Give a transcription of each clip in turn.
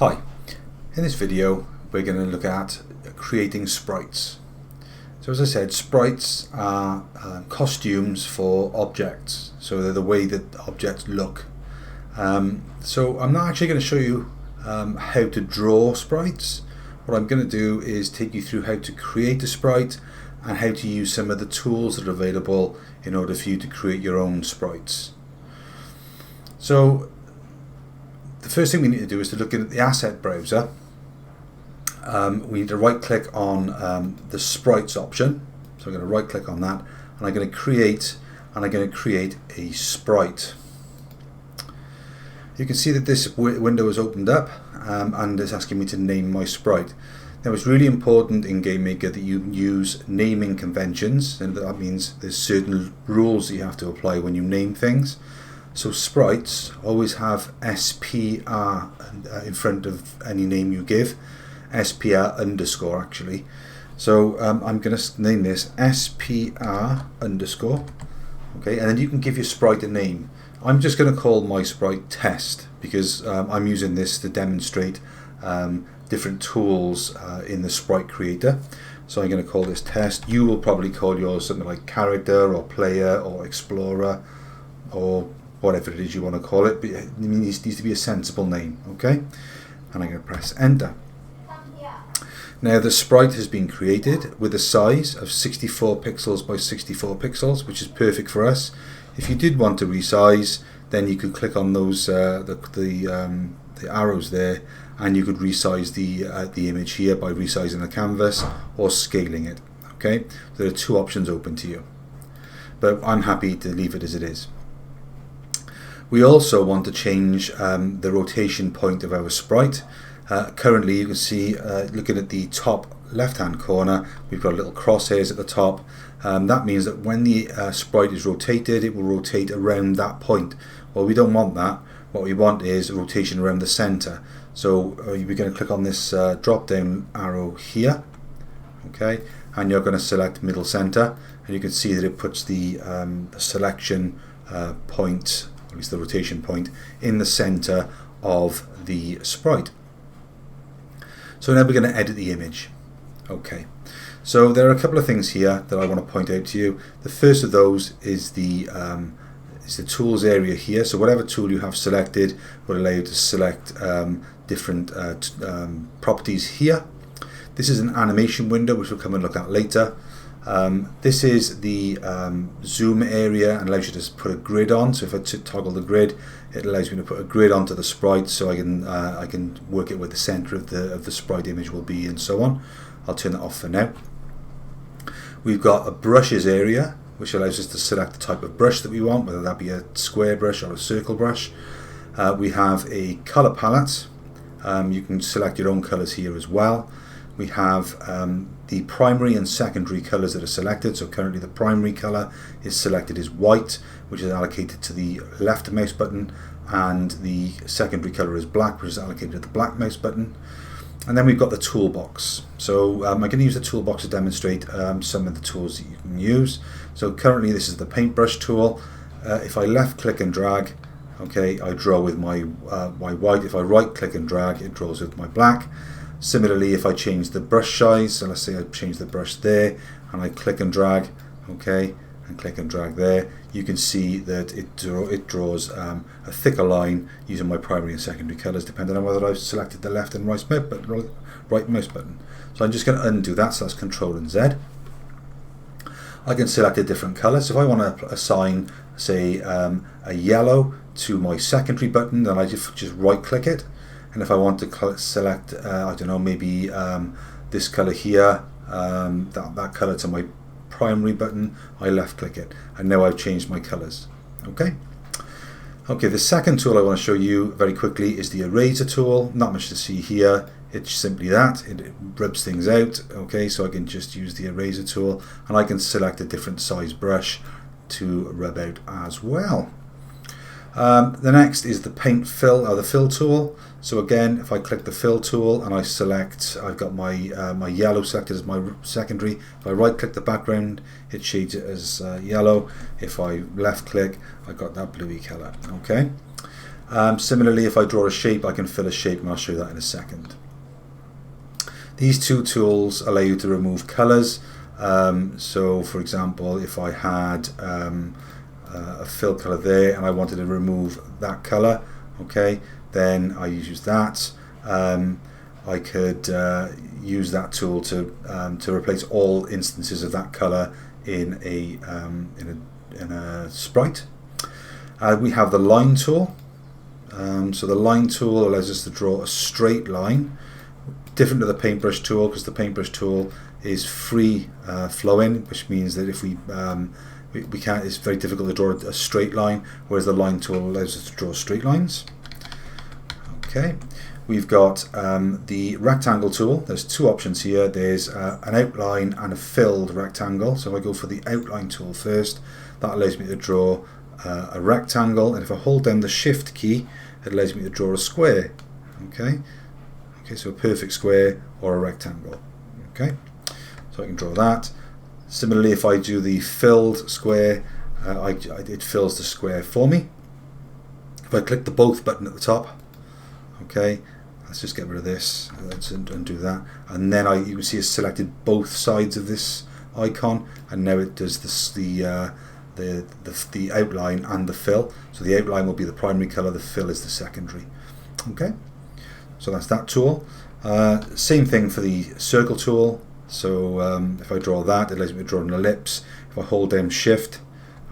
Hi, in this video we're going to look at creating sprites. So as I said, sprites are costumes for objects, so they're the way that objects look. So I'm not actually going to show you how to draw sprites. What I'm going to do is take you through how to create a sprite and how to use some of the tools that are available in order for you to create your own sprites. So the first thing we need to do is to look at the asset browser. We need to right click on the sprites option. So I'm going to right click on that and I'm going to create a sprite. You can see that this window is opened up and it's asking me to name my sprite. Now it's really important in GameMaker that you use naming conventions, and that means there's certain rules that you have to apply when you name things. So sprites always have SPR in front of any name you give, SPR underscore actually. So I'm going to name this SPR underscore, okay, and then you can give your sprite a name. I'm just going to call my sprite test because I'm using this to demonstrate different tools in the sprite creator. So I'm going to call this test. You will probably call yours something like character or player or explorer or whatever it is you want to call it, but it needs to be a sensible name, okay? And I'm going to press enter. Now the sprite has been created with a size of 64 pixels by 64 pixels, which is perfect for us. If you did want to resize, then you could click on those the arrows there, and you could resize the image here by resizing the canvas or scaling it. Okay, there are two options open to you, but I'm happy to leave it as it is. We also want to change the rotation point of our sprite. Currently you can see, looking at the top left hand corner, we've got little crosshairs at the top. That means that when the sprite is rotated, it will rotate around that point. Well, we don't want that. What we want is a rotation around the center. So we're going to click on this drop down arrow here, okay, and you're going to select middle center, and you can see that it puts the selection point, at least the rotation point, in the center of the sprite. So now we're going to edit the image. Okay, so there are a couple of things here that I want to point out to you. The first of those is the tools area here. So whatever tool you have selected will allow you to select different properties here. This is an animation window which we'll come and look at later. This is the zoom area and allows you to put a grid on. So if I toggle the grid, it allows me to put a grid onto the sprite, so I can work it where the center of the sprite image will be, and so on. I'll turn that off for now. We've got a brushes area, which allows us to select the type of brush that we want, whether that be a square brush or a circle brush. We have a color palette. You can select your own colors here as well. We have the primary and secondary colors that are selected. So currently the primary color is selected as white, which is allocated to the left mouse button, and the secondary color is black, which is allocated to the black mouse button. And then we've got the toolbox. So I'm going to use the toolbox to demonstrate some of the tools that you can use. So currently this is the Paintbrush Tool. If I left click and drag, okay, I draw with my white. If I right click and drag, it draws with my black. Similarly, if I change the brush size, so let's say I change the brush there and I click and drag, okay, and click and drag there, you can see that it draws a thicker line using my primary and secondary colors, depending on whether I've selected the left and right mouse button. So I'm just going to undo that, so that's Control and Z. I can select a different color. So if I want to assign, say, a yellow to my secondary button, then I just right click it. And if I want to select, I don't know, maybe this color here, that color to my primary button, I left click it, and now I've changed my colors. Okay, the second tool I want to show you very quickly is the eraser tool. Not much to see here. It's simply that it rubs things out. Okay, so I can just use the eraser tool, and I can select a different size brush to rub out as well. The next is the paint fill, or the fill tool. So again, if I click the fill tool and I select, I've got my my yellow selected as my secondary. If I right click the background, it shades it as yellow. If I left click, I got that bluey color. Okay. Similarly, if I draw a shape, I can fill a shape, and I'll show you that in a second. These two tools allow you to remove colors. So for example, if I had a fill color there and I wanted to remove that color, okay, then I use that. I could use that tool to replace all instances of that color in a sprite. We have the line tool. So the line tool allows us to draw a straight line, different to the paintbrush tool, because the paintbrush tool is free flowing, which means that if we can't, it's very difficult to draw a straight line, whereas the line tool allows us to draw straight lines. Okay, we've got the rectangle tool. There's two options here. There's an outline and a filled rectangle. So if I go for the outline tool first, that allows me to draw a rectangle, and if I hold down the shift key, it allows me to draw a square. Okay, so a perfect square or a rectangle. Okay, so I can draw that. Similarly, if I do the filled square, it fills the square for me. If I click the both button at the top, okay, let's just get rid of this, let's undo that, and then you can see it's selected both sides of this icon, and now it does the outline and the fill. So the outline will be the primary color, the fill is the secondary. Okay, so that's that tool. Same thing for the circle tool. So if I draw that, it allows me to draw an ellipse. If I hold down shift,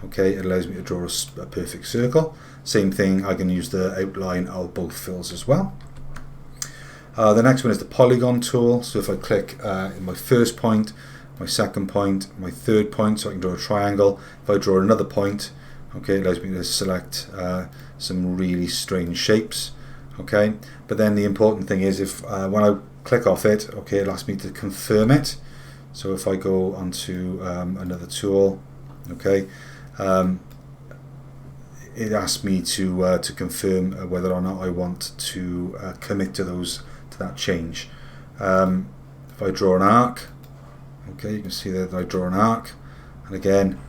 okay, it allows me to draw a perfect circle. Same thing, I can use the outline of both fills as well. The next one is the Polygon Tool. So if I click in my first point, my second point, my third point, so I can draw a triangle. If I draw another point, okay, it allows me to select some really strange shapes. Okay, but then the important thing is, if when I click off it, okay, it asks me to confirm it. So if I go onto another tool, okay, it asks me to confirm whether or not I want to commit to that change. If I draw an arc, okay, you can see that I draw an arc, and again,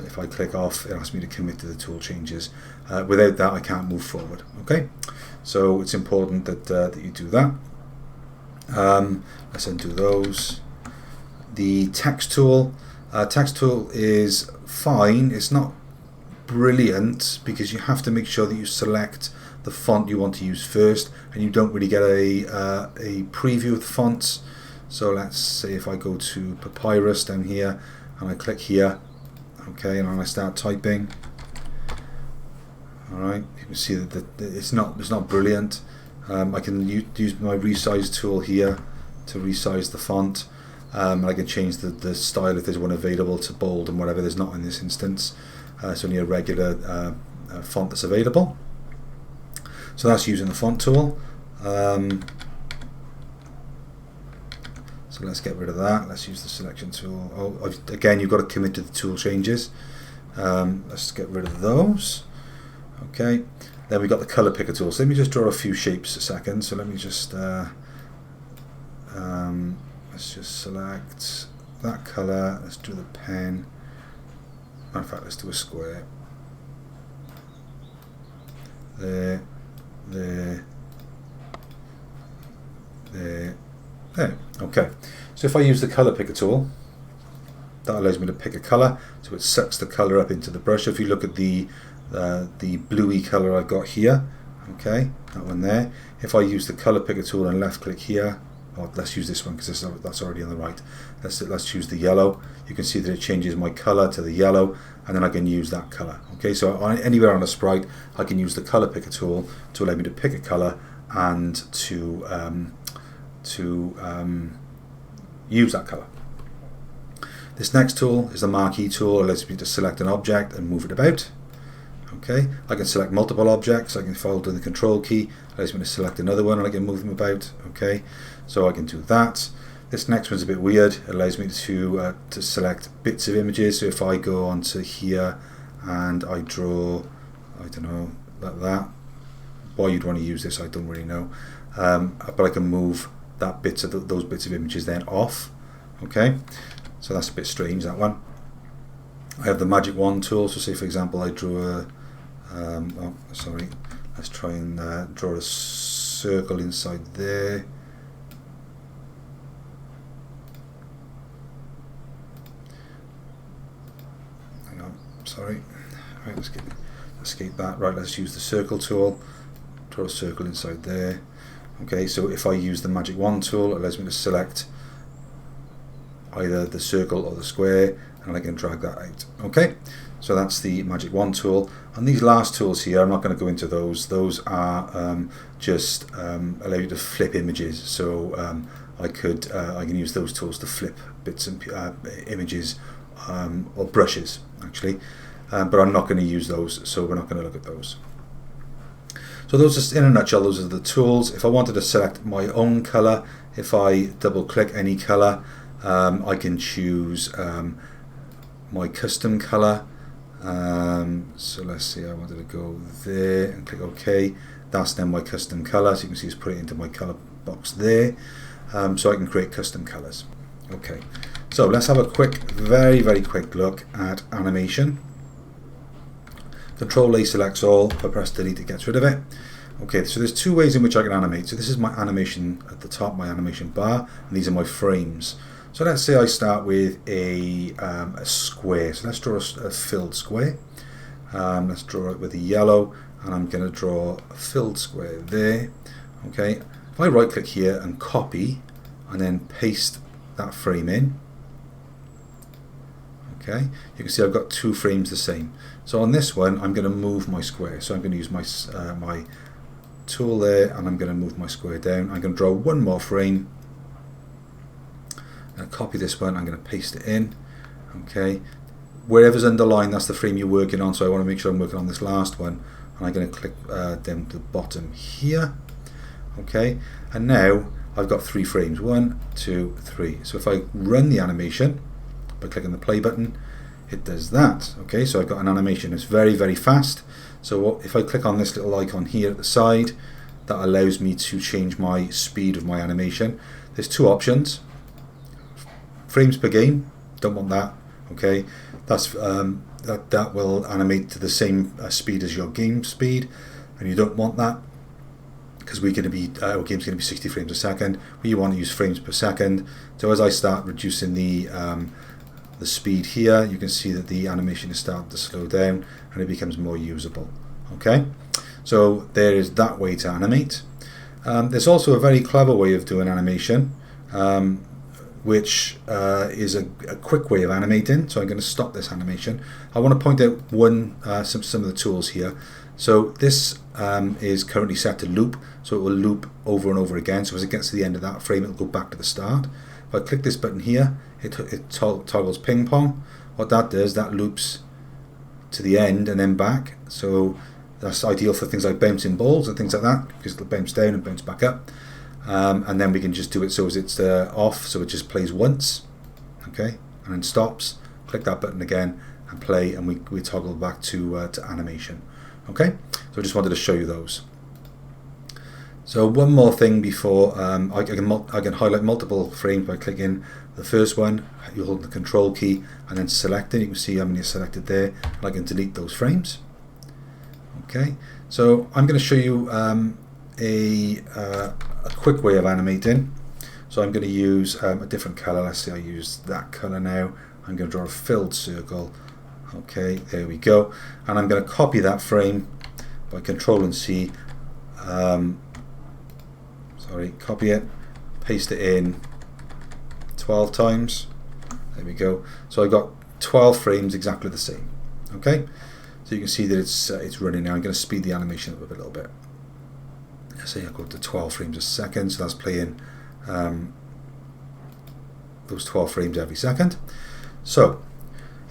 if I click off, it asks me to commit to the tool changes. Without that, I can't move forward. Okay, so it's important that you do that. Let's undo those. The text tool. Text tool is fine. It's not brilliant because you have to make sure that you select the font you want to use first, and you don't really get a preview of the fonts. So let's say if I go to Papyrus down here and I click here, okay, and I start typing. All right, you can see that it's not brilliant. I can use my resize tool here to resize the font. I can change the style if there's one available to bold and whatever. There's not in this instance. It's only a regular font that's available. So that's using the font tool. So let's get rid of that. Let's use the selection tool. Oh, again, you've got to commit to the tool changes. Let's get rid of those. Okay. Then we've got the color picker tool. So let me just draw a few shapes a second. So let me just let's just select that color. Let's do the pen. In fact, let's do a square. There. Okay, so if I use the color picker tool, that allows me to pick a color, so it sucks the color up into the brush. If you look at the bluey color I've got here, okay, that one there. If I use the color picker tool and left click here, let's use this one because that's already on the right. Let's choose the yellow. You can see that it changes my color to the yellow, and then I can use that color. Okay, so anywhere on a sprite, I can use the color picker tool to allow me to pick a color and to use that color. This next tool is the marquee tool. It allows me to select an object and move it about. Okay, I can select multiple objects. I can hold down the control key, allows me to select another one and I can move them about. Okay, so I can do that. This next one's a bit weird. It allows me to select bits of images. So if I go onto here and I draw, I don't know, like that. Why you'd want to use this, I don't really know. But I can move that those bits of images then off. Okay, so that's a bit strange, that one. I have the magic wand tool. So say for example I drew Let's try and draw a circle inside there. Hang on, sorry. Right, let's escape that. Right, let's use the circle tool. Draw a circle inside there. Okay, so if I use the magic wand tool, it allows me to select either the circle or the square, and I can drag that out. Okay, so that's the magic wand tool. And these last tools here, I'm not going to go into those. Those are just allow you to flip images. So I can use those tools to flip bits and images or brushes actually, but I'm not going to use those, so we're not going to look at those. So those are, in a nutshell, those are the tools. If I wanted to select my own color, if I double click any color, I can choose my custom color. So let's see, I wanted to go there and click OK. That's then my custom color. So you can see it's put it into my color box there. So I can create custom colors. Okay, so let's have a quick, very quick look at animation. Control A selects all. If I press delete, it gets rid of it. Okay, so there's two ways in which I can animate. So this is my animation at the top, my animation bar, and these are my frames. So let's say I start with a square. So let's draw a filled square. Let's draw it with a yellow, and I'm going to draw a filled square there. Okay, if I right click here and copy and then paste that frame in, okay, you can see I've got two frames the same. So on this one, I'm going to move my square. So I'm going to use my my tool there, and I'm going to move my square down. I'm going to draw one more frame. I'm going to copy this one. I'm going to paste it in. Okay, wherever's underlined, that's the frame you're working on. So I want to make sure I'm working on this last one, and I'm going to click down to the bottom here. Okay, and now I've got three frames. 1, 2, 3. So if I run the animation by clicking the play button, it does that. Okay, so I've got an animation. It's very fast. So if I click on this little icon here at the side, that allows me to change my speed of my animation. There's two options. Frames per game, don't want that. Okay, that's that will animate to the same speed as your game speed, and you don't want that because we're going to be our game's going to be 60 frames a second. We want to use frames per second. So as I start reducing the speed here, you can see that the animation is starting to slow down and it becomes more usable. Okay, so there is that way to animate. There's also a very clever way of doing animation, which is a quick way of animating. So I'm going to stop this animation. I want to point out some of the tools here. So this is currently set to loop, so it will loop over and over again. So as it gets to the end of that frame, it'll go back to the start. If I click this button here, it toggles ping pong. What that does, that loops to the end and then back. So that's ideal for things like bouncing balls and things like that, because it'll bounce down and bounce back up. And then we can just do it so as it's off, so it just plays once, okay, and then stops. Click that button again and play, and we toggle back to animation. Okay, so I just wanted to show you those. So one more thing before I can highlight multiple frames by clicking the first one. You hold the control key and then select it. You can see how many are selected there, and I can delete those frames. Okay, so I'm going to show you a quick way of animating. So I'm going to use a different color. Let's say I use that color now. I'm going to draw a filled circle. Okay, there we go. And I'm going to copy that frame by Control and C. Copy it, paste it in 12 times. There we go. So I've got 12 frames exactly the same. Okay, so you can see that it's running now. I'm going to speed the animation up a little bit. Let's say I go to 12 frames a second, so that's playing those 12 frames every second. So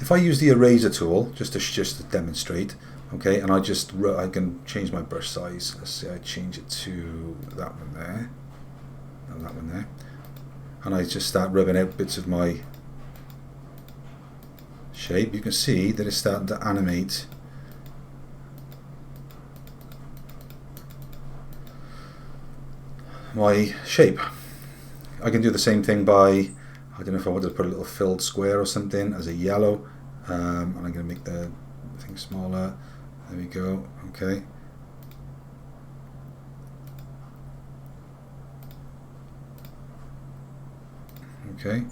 if I use the eraser tool just to demonstrate, okay, and I can change my brush size. Let's say I change it to that one there, and that one there, and I just start rubbing out bits of my shape. You can see that it's starting to animate my shape. I can do the same thing by, I don't know if I wanted to put a little filled square or something as a yellow, and I'm going to make the thing smaller. There we go. Okay, Okay,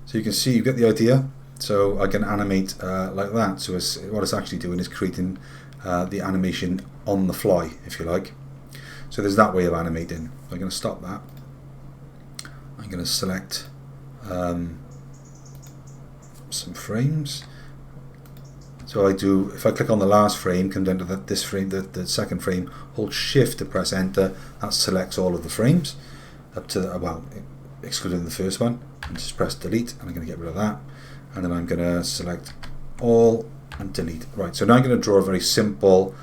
so you can see you get the idea. So I can animate like that. So what it's actually doing is creating the animation on the fly, if you like. So there's that way of animating. I'm going to stop that. I'm going to select some frames. So if I click on the last frame, come down to this frame, the second frame, hold Shift to press Enter. That selects all of the frames up to well, excluding the first one. And just press Delete, and I'm going to get rid of that. And then I'm going to select all and delete. Right. So now I'm going to draw a very simple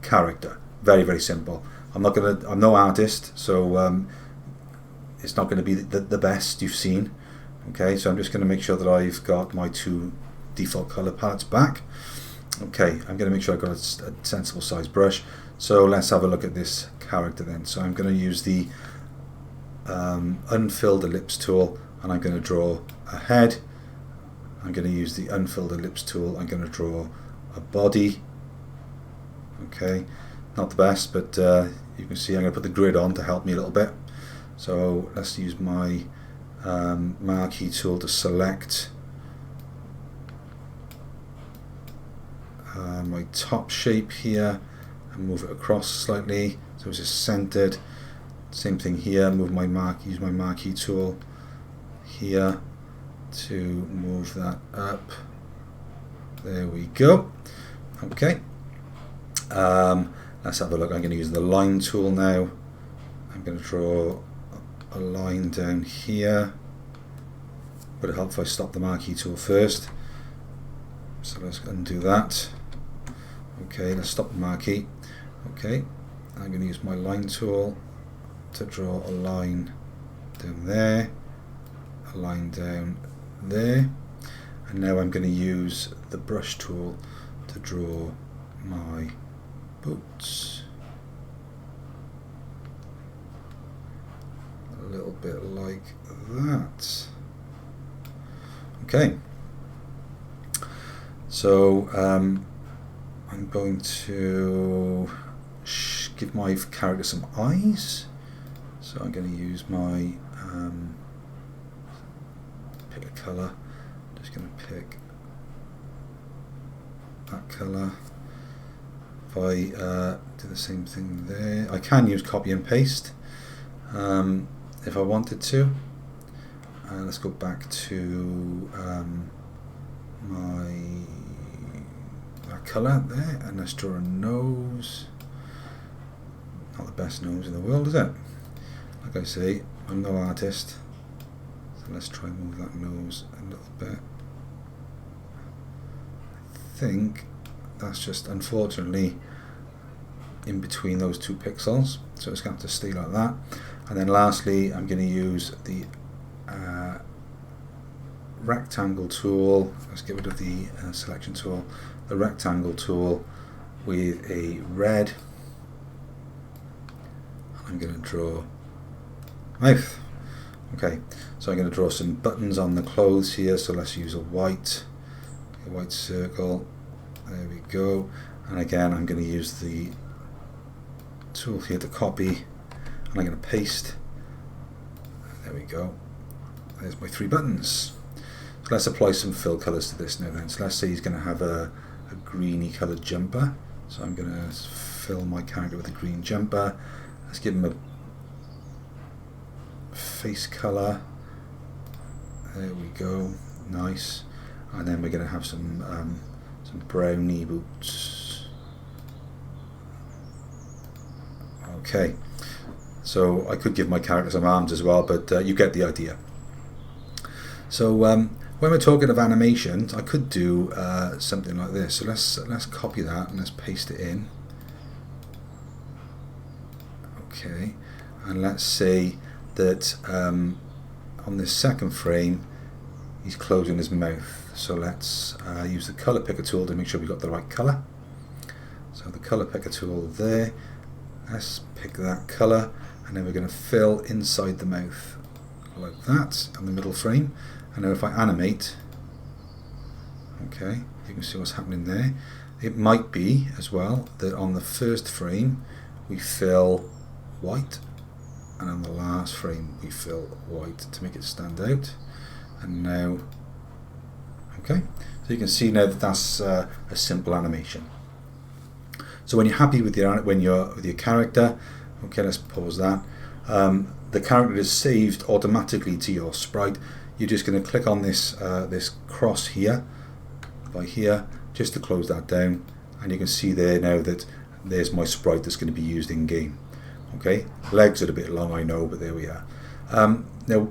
character. Very, very simple. I'm no artist, so it's not going to be the best you've seen. Okay, so I'm just going to make sure that I've got my two default color palettes back. Okay, I'm going to make sure I've got a sensible size brush. So let's have a look at this character then. So I'm going to use the Unfilled Ellipse tool, and I'm going to draw a head. I'm going to use the Unfilled Ellipse tool. I'm going to draw a body. Okay, not the best, but you can see I'm going to put the grid on to help me a little bit. So let's use my marquee tool to select my top shape here and move it across slightly so it's just centered. Same thing here, use my marquee tool here to move that up. There we go. Okay, let's have a look. I'm going to use the line tool now. I'm going to draw a line down here. Would it help if I stop the marquee tool first? So let's undo that. Okay, let's stop the marquee. Okay, I'm going to use my line tool to draw a line down there, a line down there, and now I'm going to use the brush tool to draw my boots. A little bit like that. Okay, so I'm going to give my character some eyes. So I'm going to use my pick a colour. I'm just going to pick that colour. If I do the same thing there, I can use copy and paste if I wanted to. Let's go back to that colour there, and let's draw a nose. Not the best nose in the world, is it? Like I say, I'm no artist, so let's try and move that nose a little bit. I think that's just unfortunately in between those two pixels, so it's going to have to stay like that. And then lastly, I'm going to use the rectangle tool. Let's get rid of the selection tool. The rectangle tool with a red. I'm going to draw mouth. Okay, so I'm going to draw some buttons on the clothes here. So let's use a white circle. There we go. And again, I'm going to use the tool here to copy, and I'm going to paste. There we go. There's my three buttons. So let's apply some fill colours to this now then. So let's say he's going to have a greeny coloured jumper. So I'm going to fill my character with a green jumper. Let's give him a face colour. There we go. Nice. And then we're going to have some brownie boots. Okay. So I could give my character some arms as well, but you get the idea. So when we're talking of animations, I could do something like this. So let's copy that and let's paste it in. Okay, and let's say that on this second frame he's closing his mouth. So let's use the color picker tool to make sure we've got the right color. So the color picker tool there. Let's pick that color, and then we're going to fill inside the mouth like that on the middle frame. And now if I animate, okay, you can see what's happening there. It might be as well that on the first frame we fill white and on the last frame we fill white to make it stand out. And now, okay, so you can see now that that's a simple animation. So when you're happy with your character, okay, let's pause that. The character is saved automatically to your sprite. You're just going to click on this this cross here, by here, just to close that down, and you can see there now that there's my sprite that's going to be used in game. Okay, legs are a bit long, I know, but there we are. Now,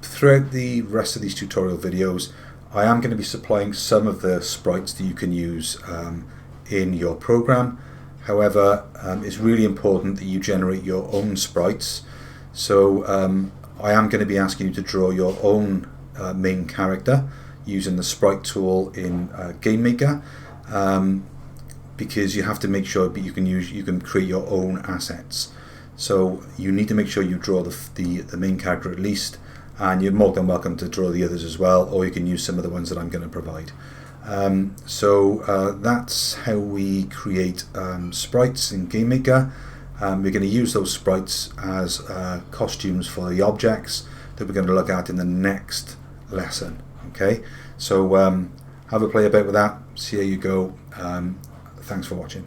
throughout the rest of these tutorial videos, I am going to be supplying some of the sprites that you can use in your program. However, it's really important that you generate your own sprites. So I am going to be asking you to draw your own main character using the Sprite tool in GameMaker, because you have to make sure that you can create your own assets. So you need to make sure you draw the main character at least, and you're more than welcome to draw the others as well, or you can use some of the ones that I'm going to provide. So that's how we create sprites in GameMaker. We're going to use those sprites as costumes for the objects that we're going to look at in the next lesson. Okay, so have a play about with that, see how you go. Thanks for watching.